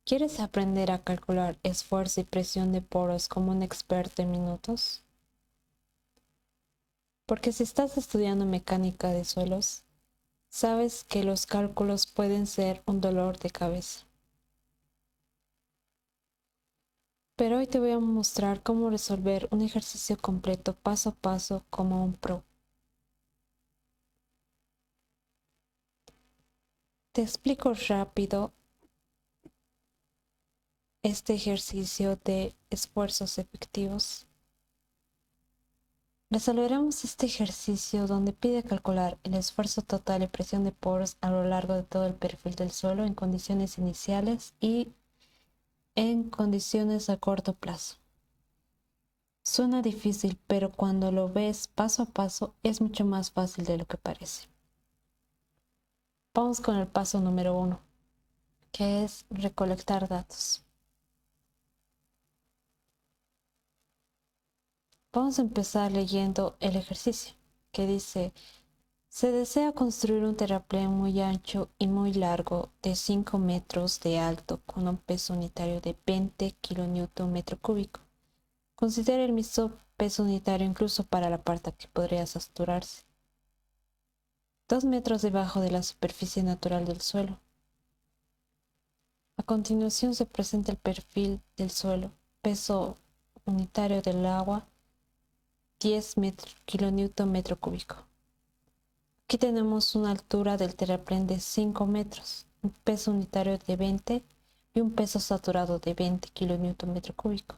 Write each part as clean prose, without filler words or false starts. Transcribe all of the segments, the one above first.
¿Quieres aprender a calcular esfuerzo y presión de poros como un experto en minutos? Porque si estás estudiando mecánica de suelos, sabes que los cálculos pueden ser un dolor de cabeza. Pero hoy te voy a mostrar cómo resolver un ejercicio completo paso a paso como un pro. Te explico rápido este ejercicio de esfuerzos efectivos. Resolveremos este ejercicio donde pide calcular el esfuerzo total y presión de poros a lo largo de todo el perfil del suelo en condiciones iniciales y en condiciones a corto plazo. Suena difícil, pero cuando lo ves paso a paso es mucho más fácil de lo que parece. Vamos con el paso número 1, que es recolectar datos. Vamos a empezar leyendo el ejercicio, que dice: se desea construir un terraplén muy ancho y muy largo de 5 metros de alto con un peso unitario de 20 kN metro cúbico. Considera el mismo peso unitario incluso para la parte que podría saturarse. 2 metros debajo de la superficie natural del suelo. A continuación se presenta el perfil del suelo. Peso unitario del agua, 10 kN metro cúbico. Aquí tenemos una altura del terraplén de 5 metros, un peso unitario de 20 y un peso saturado de 20 kN metro cúbico.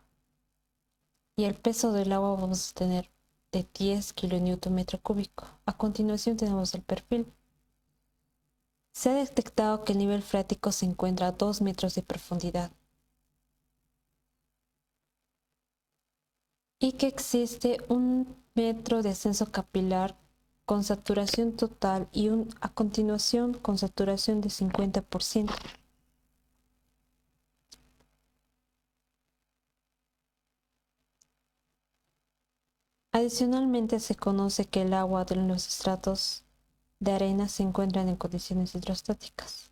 Y el peso del agua vamos a tener de 10 kN metro cúbico. A continuación tenemos el perfil. Se ha detectado que el nivel freático se encuentra a 2 metros de profundidad y que existe 1 metro de ascenso capilar con saturación total y a continuación con saturación de 50%. Adicionalmente, se conoce que el agua de los estratos de arena se encuentran en condiciones hidrostáticas.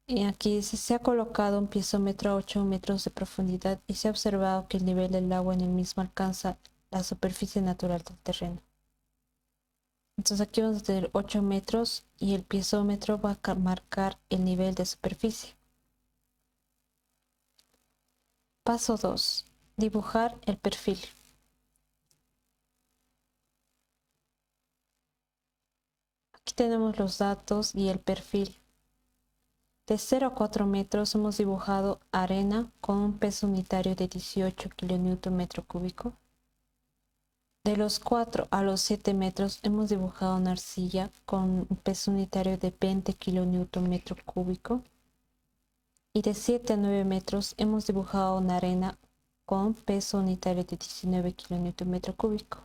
Y aquí dice: se ha colocado un piezómetro a 8 metros de profundidad y se ha observado que el nivel del agua en el mismo alcanza la superficie natural del terreno. Entonces aquí vamos a tener 8 metros y el piezómetro va a marcar el nivel de superficie. Paso 2. Dibujar el perfil. Aquí tenemos los datos y el perfil. De 0 a 4 metros hemos dibujado arena con un peso unitario de 18 kN metro cúbico. De los 4 a los 7 metros hemos dibujado una arcilla con un peso unitario de 20 kN metro cúbico. Y de 7 a 9 metros hemos dibujado una arena con un peso unitario de 19 kN metro cúbico.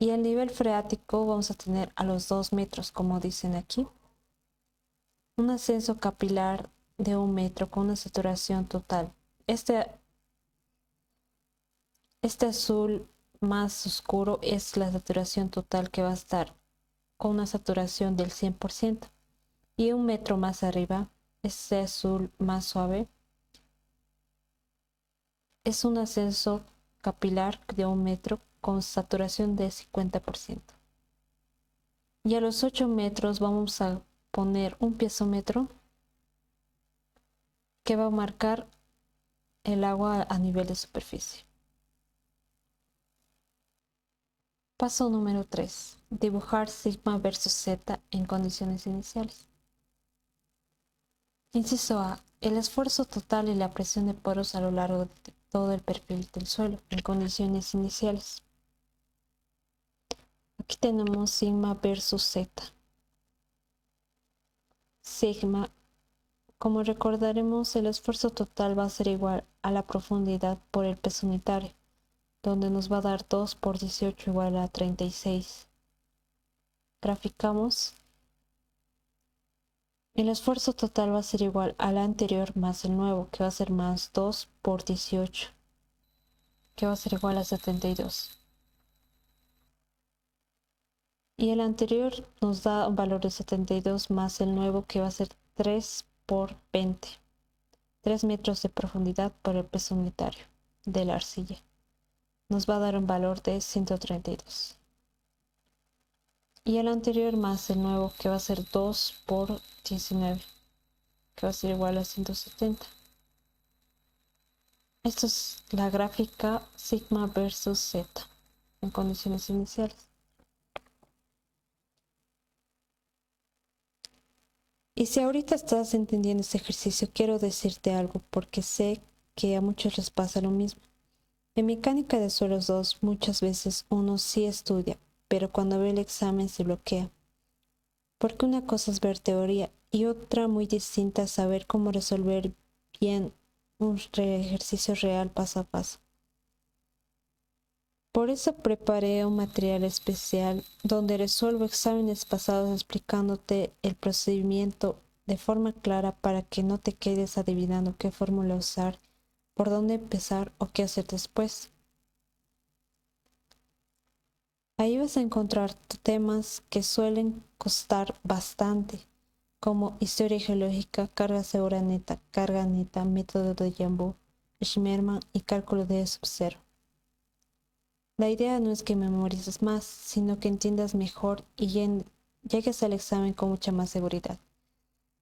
Y el nivel freático vamos a tener a los 2 metros, como dicen aquí. Un ascenso capilar de 1 metro con una saturación total. Este azul más oscuro es la saturación total, que va a estar con una saturación del 100%. Y 1 metro más arriba, este azul más suave, es un ascenso capilar de 1 metro con saturación de 50%. Y a los 8 metros vamos a poner un piezómetro que va a marcar el agua a nivel de superficie. Paso número 3. Dibujar sigma versus z en condiciones iniciales. Inciso A. El esfuerzo total y la presión de poros a lo largo de todo el perfil del suelo en condiciones iniciales. Aquí tenemos sigma versus z. Sigma, como recordaremos, el esfuerzo total va a ser igual a la profundidad por el peso unitario, donde nos va a dar 2 por 18 igual a 36. Graficamos. El esfuerzo total va a ser igual al anterior más el nuevo, que va a ser más 2 por 18, que va a ser igual a 72. Y el anterior nos da un valor de 72 más el nuevo, que va a ser 3 por 20. 3 metros de profundidad por el peso unitario de la arcilla. Nos va a dar un valor de 132. Y el anterior más el nuevo, que va a ser 2 por 19, que va a ser igual a 170. Esto es la gráfica sigma versus z en condiciones iniciales. Y si ahorita estás entendiendo este ejercicio, quiero decirte algo porque sé que a muchos les pasa lo mismo. En mecánica de suelos 2 muchas veces uno sí estudia, pero cuando ve el examen se bloquea. Porque una cosa es ver teoría y otra muy distinta es saber cómo resolver bien un ejercicio real paso a paso. Por eso preparé un material especial donde resuelvo exámenes pasados explicándote el procedimiento de forma clara para que no te quedes adivinando qué fórmula usar, por dónde empezar o qué hacer después. Ahí vas a encontrar temas que suelen costar bastante, como historia geológica, carga segura neta, carga neta, método de Jambu, Schmerman y cálculo de sub-cero. La idea no es que memorices más, sino que entiendas mejor y llegues al examen con mucha más seguridad.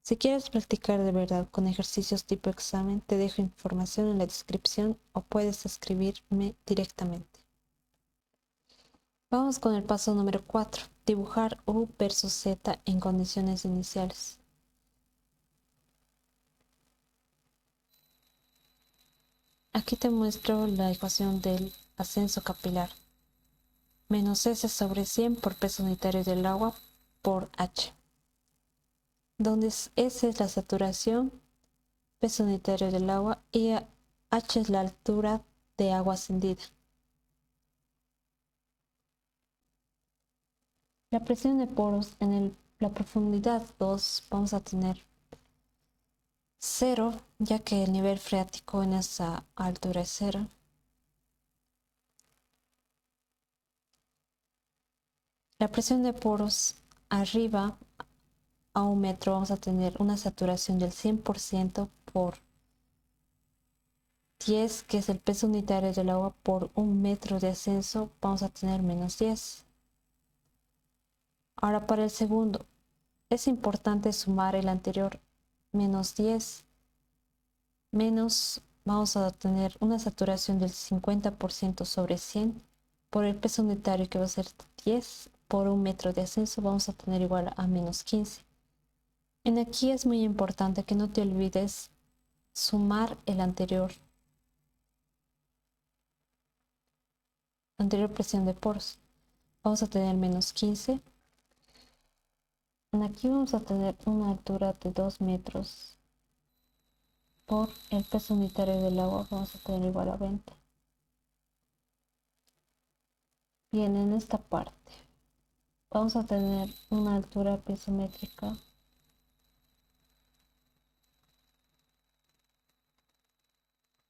Si quieres practicar de verdad con ejercicios tipo examen, te dejo información en la descripción o puedes escribirme directamente. Vamos con el paso número 4, dibujar U versus Z en condiciones iniciales. Aquí te muestro la ecuación del ascenso capilar. Menos S sobre 100 por peso unitario del agua por H. Donde S es la saturación, peso unitario del agua, y H es la altura de agua ascendida. La presión de poros en la profundidad 2 vamos a tener 0, ya que el nivel freático en esa altura es 0. La presión de poros arriba a 1 metro vamos a tener una saturación del 100% por 10, que es el peso unitario del agua por 1 metro de ascenso, vamos a tener menos 10. Ahora para el segundo, es importante sumar el anterior, menos 10, menos vamos a tener una saturación del 50% sobre 100 por el peso unitario, que va a ser 10 por 1 metro de ascenso, vamos a tener igual a menos 15. En aquí es muy importante que no te olvides sumar el anterior presión de poros. Vamos a tener menos 15. Aquí vamos a tener una altura de 2 metros por el peso unitario del agua, vamos a tener igual a 20. Bien, en esta parte vamos a tener una altura piezométrica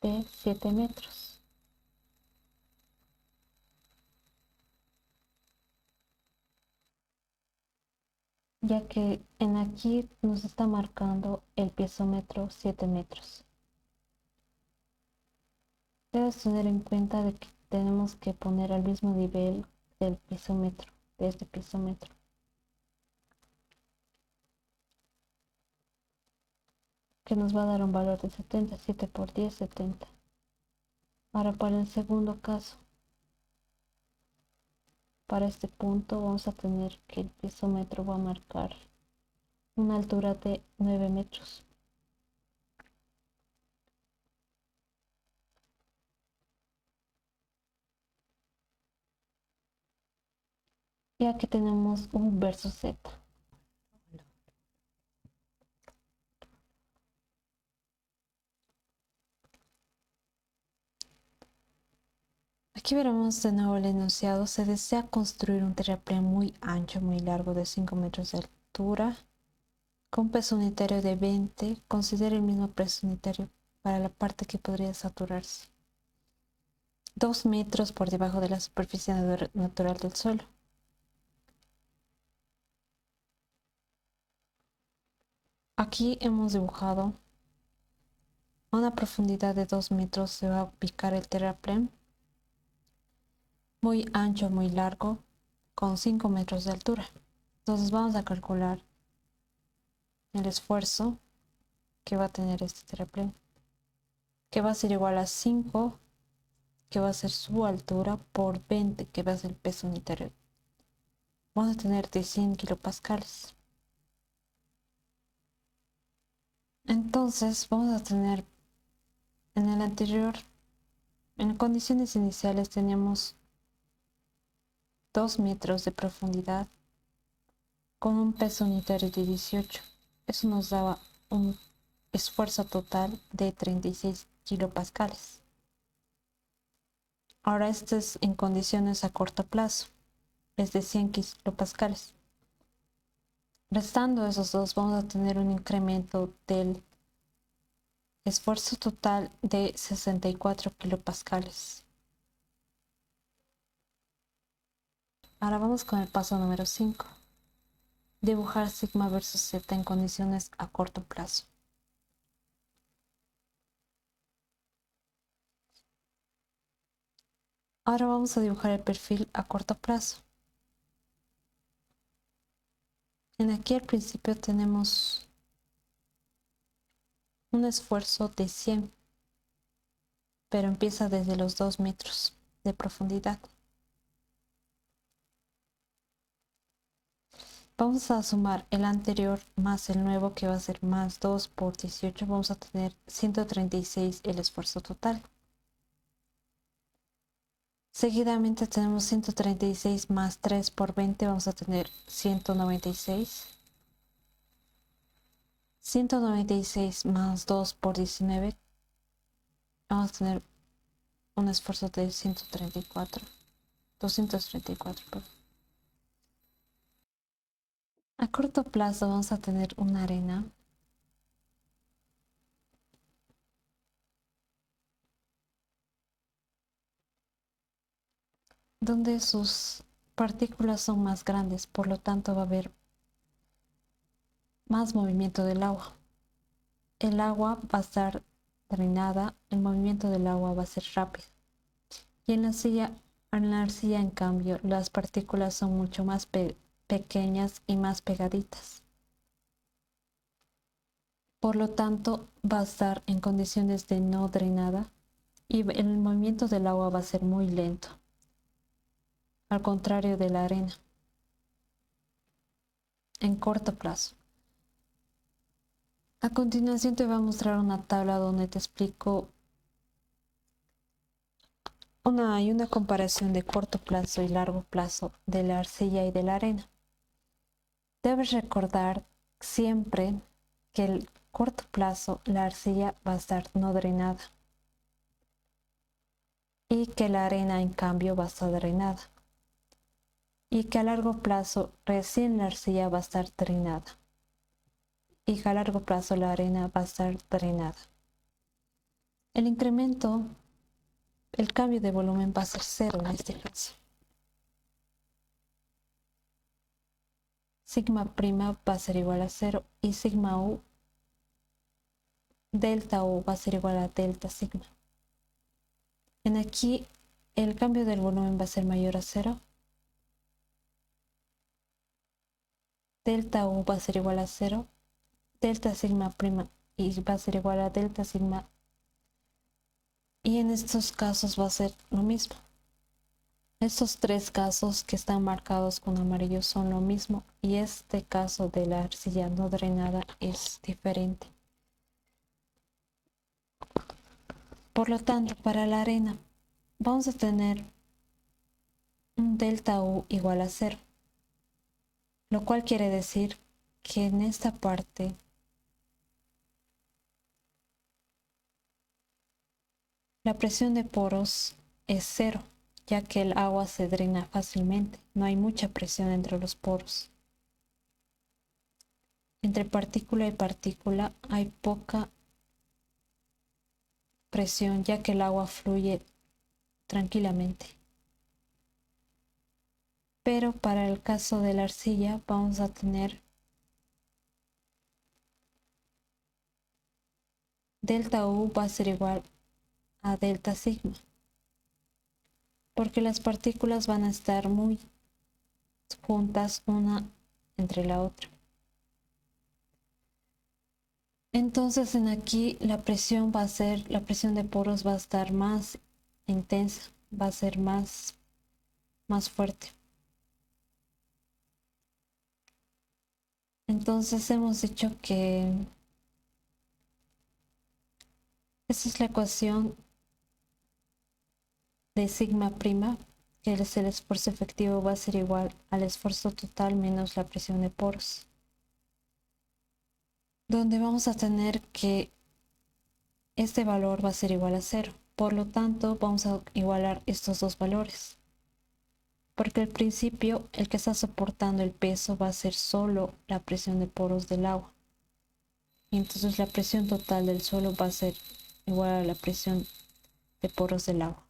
de 7 metros. Ya que en aquí nos está marcando el piezómetro 7 metros. Debes tener en cuenta de que tenemos que poner al mismo nivel del piezómetro, de este piezómetro. Que nos va a dar un valor de 77 por 10, 70. Ahora para el segundo caso, para este punto vamos a tener que el piezómetro va a marcar una altura de 9 metros. Y aquí tenemos un versus Z. Aquí veremos de nuevo el enunciado. Se desea construir un terraplén muy ancho, muy largo, de 5 metros de altura, con peso unitario de 20. Considera el mismo peso unitario para la parte que podría saturarse. 2 metros por debajo de la superficie natural del suelo. Aquí hemos dibujado a una profundidad de 2 metros. Se va a ubicar el terraplén muy ancho, muy largo, con 5 metros de altura. Entonces vamos a calcular el esfuerzo que va a tener este terraplén, que va a ser igual a 5, que va a ser su altura, por 20, que va a ser el peso unitario. Vamos a tener de 100 kilopascales. Entonces vamos a tener en el anterior, en condiciones iniciales teníamos 2 metros de profundidad con un peso unitario de 18. Eso nos daba un esfuerzo total de 36 kilopascales. Ahora esto es en condiciones a corto plazo, es de 100 kilopascales. Restando esos dos, vamos a tener un incremento del esfuerzo total de 64 kilopascales. Ahora vamos con el paso número 5. Dibujar sigma versus z en condiciones a corto plazo. Ahora vamos a dibujar el perfil a corto plazo. Aquí al principio tenemos un esfuerzo de 100, pero empieza desde los 2 metros de profundidad. Vamos a sumar el anterior más el nuevo, que va a ser más 2 por 18. Vamos a tener 136 el esfuerzo total. Seguidamente tenemos 136 más 3 por 20, vamos a tener 196. 196 más 2 por 19, vamos a tener un esfuerzo de 134. 234, perdón. A corto plazo vamos a tener una arena donde sus partículas son más grandes, por lo tanto va a haber más movimiento del agua. El agua va a estar drenada, el movimiento del agua va a ser rápido. Y en la arcilla, en cambio, las partículas son mucho más pequeñas y más pegaditas. Por lo tanto, va a estar en condiciones de no drenada y el movimiento del agua va a ser muy lento, al contrario de la arena, en corto plazo. A continuación te voy a mostrar una tabla donde te explico una comparación de corto plazo y largo plazo de la arcilla y de la arena. Debes recordar siempre que el corto plazo la arcilla va a estar no drenada y que la arena en cambio va a estar drenada, y que a largo plazo recién la arcilla va a estar drenada y que a largo plazo la arena va a estar drenada. El incremento, el cambio de volumen va a ser cero en este caso. Sigma prima va a ser igual a 0 y sigma u, delta u va a ser igual a delta sigma. Aquí el cambio del volumen va a ser mayor a 0. Delta u va a ser igual a 0. Delta sigma prima y va a ser igual a delta sigma. Y en estos casos va a ser lo mismo. Estos tres casos que están marcados con amarillo son lo mismo, y este caso de la arcilla no drenada es diferente. Por lo tanto, para la arena vamos a tener un delta U igual a 0, lo cual quiere decir que en esta parte la presión de poros es 0, ya que el agua se drena fácilmente, no hay mucha presión entre los poros. Entre partícula y partícula hay poca presión, ya que el agua fluye tranquilamente. Pero para el caso de la arcilla vamos a tener delta U va a ser igual a delta sigma, porque las partículas van a estar muy juntas una entre la otra. Entonces en aquí la presión de poros va a estar más intensa, va a ser más fuerte. Entonces hemos dicho que esa es la ecuación de sigma prima, que es el esfuerzo efectivo va a ser igual al esfuerzo total menos la presión de poros, donde vamos a tener que este valor va a ser igual a 0. Por lo tanto, vamos a igualar estos dos valores, porque al principio el que está soportando el peso va a ser solo la presión de poros del agua. Y entonces la presión total del suelo va a ser igual a la presión de poros del agua.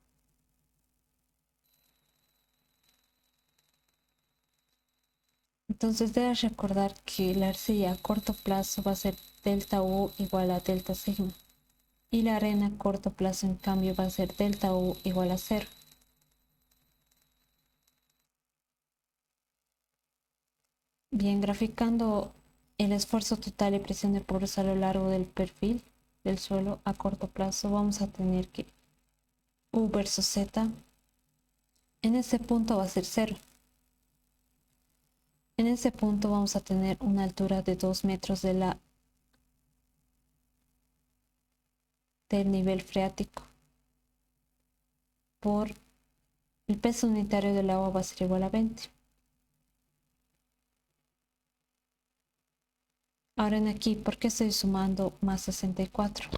Entonces debes recordar que la arcilla a corto plazo va a ser delta U igual a delta sigma. Y la arena a corto plazo en cambio va a ser delta U igual a 0. Bien, graficando el esfuerzo total y presión de poros a lo largo del perfil del suelo a corto plazo, vamos a tener que U versus Z en este punto va a ser 0. En ese punto vamos a tener una altura de 2 metros del nivel freático. Por el peso unitario del agua va a ser igual a 20. Ahora en aquí, ¿por qué estoy sumando más 64?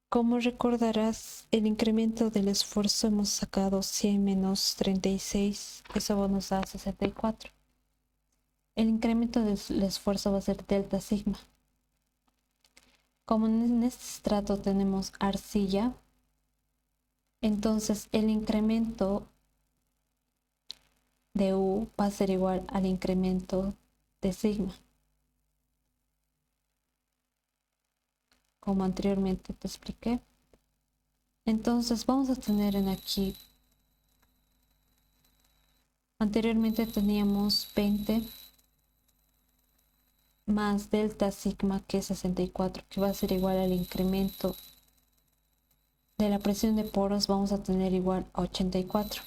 Como recordarás, el incremento del esfuerzo hemos sacado 100 menos 36, eso nos da 64. El incremento del esfuerzo va a ser delta sigma. Como en este estrato tenemos arcilla, entonces el incremento de U va a ser igual al incremento de sigma. Como anteriormente te expliqué. Entonces vamos a tener en aquí, anteriormente teníamos 20 más delta sigma, que es 64, que va a ser igual al incremento de la presión de poros, vamos a tener igual a 84.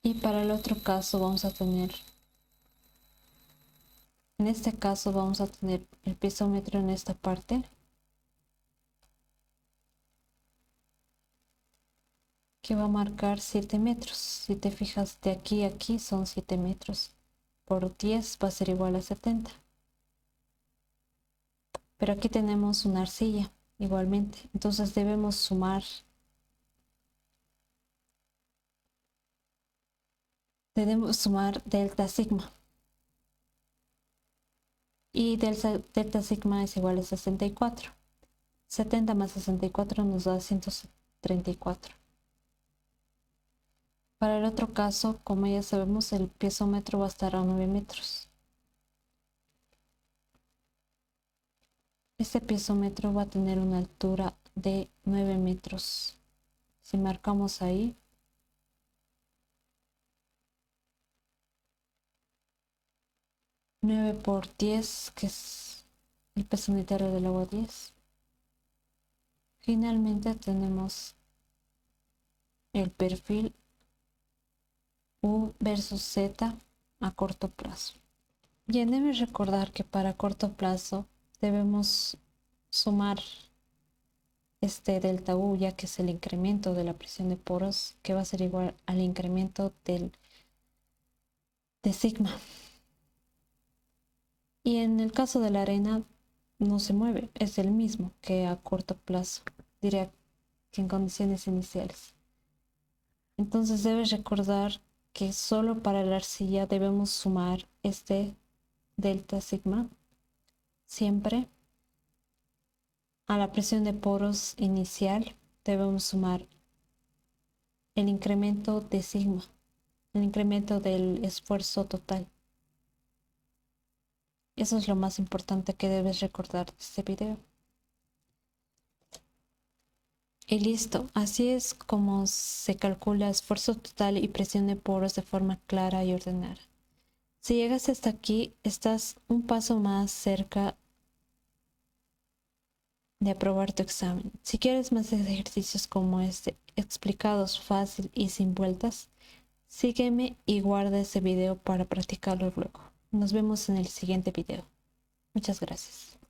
Y para el otro caso vamos a tener, en este caso vamos a tener el piezómetro en esta parte, que va a marcar 7 metros. Si te fijas, de aquí a aquí son 7 metros. Por 10 va a ser igual a 70. Pero aquí tenemos una arcilla igualmente. Entonces debemos sumar. Debemos sumar delta sigma. Y delta sigma es igual a 64. 70 más 64 nos da 134. Para el otro caso, como ya sabemos, el piezómetro va a estar a 9 metros. Este piezómetro va a tener una altura de 9 metros. Si marcamos ahí, 9 por 10, que es el peso unitario del agua, 10. Finalmente tenemos el perfil U versus Z a corto plazo. Bien, debes recordar que para corto plazo debemos sumar este delta U, ya que es el incremento de la presión de poros, que va a ser igual al incremento de sigma. Y en el caso de la arena no se mueve, es el mismo que a corto plazo, diría que en condiciones iniciales. Entonces debes recordar que solo para la arcilla debemos sumar este delta sigma siempre. A la presión de poros inicial debemos sumar el incremento de sigma. el incremento del esfuerzo total. Eso es lo más importante que debes recordar de este video. Y listo, así es como se calcula esfuerzo total y presión de poros de forma clara y ordenada. Si llegas hasta aquí, estás un paso más cerca de aprobar tu examen. Si quieres más ejercicios como este, explicados fácil y sin vueltas, sígueme y guarda ese video para practicarlo luego. Nos vemos en el siguiente video. Muchas gracias.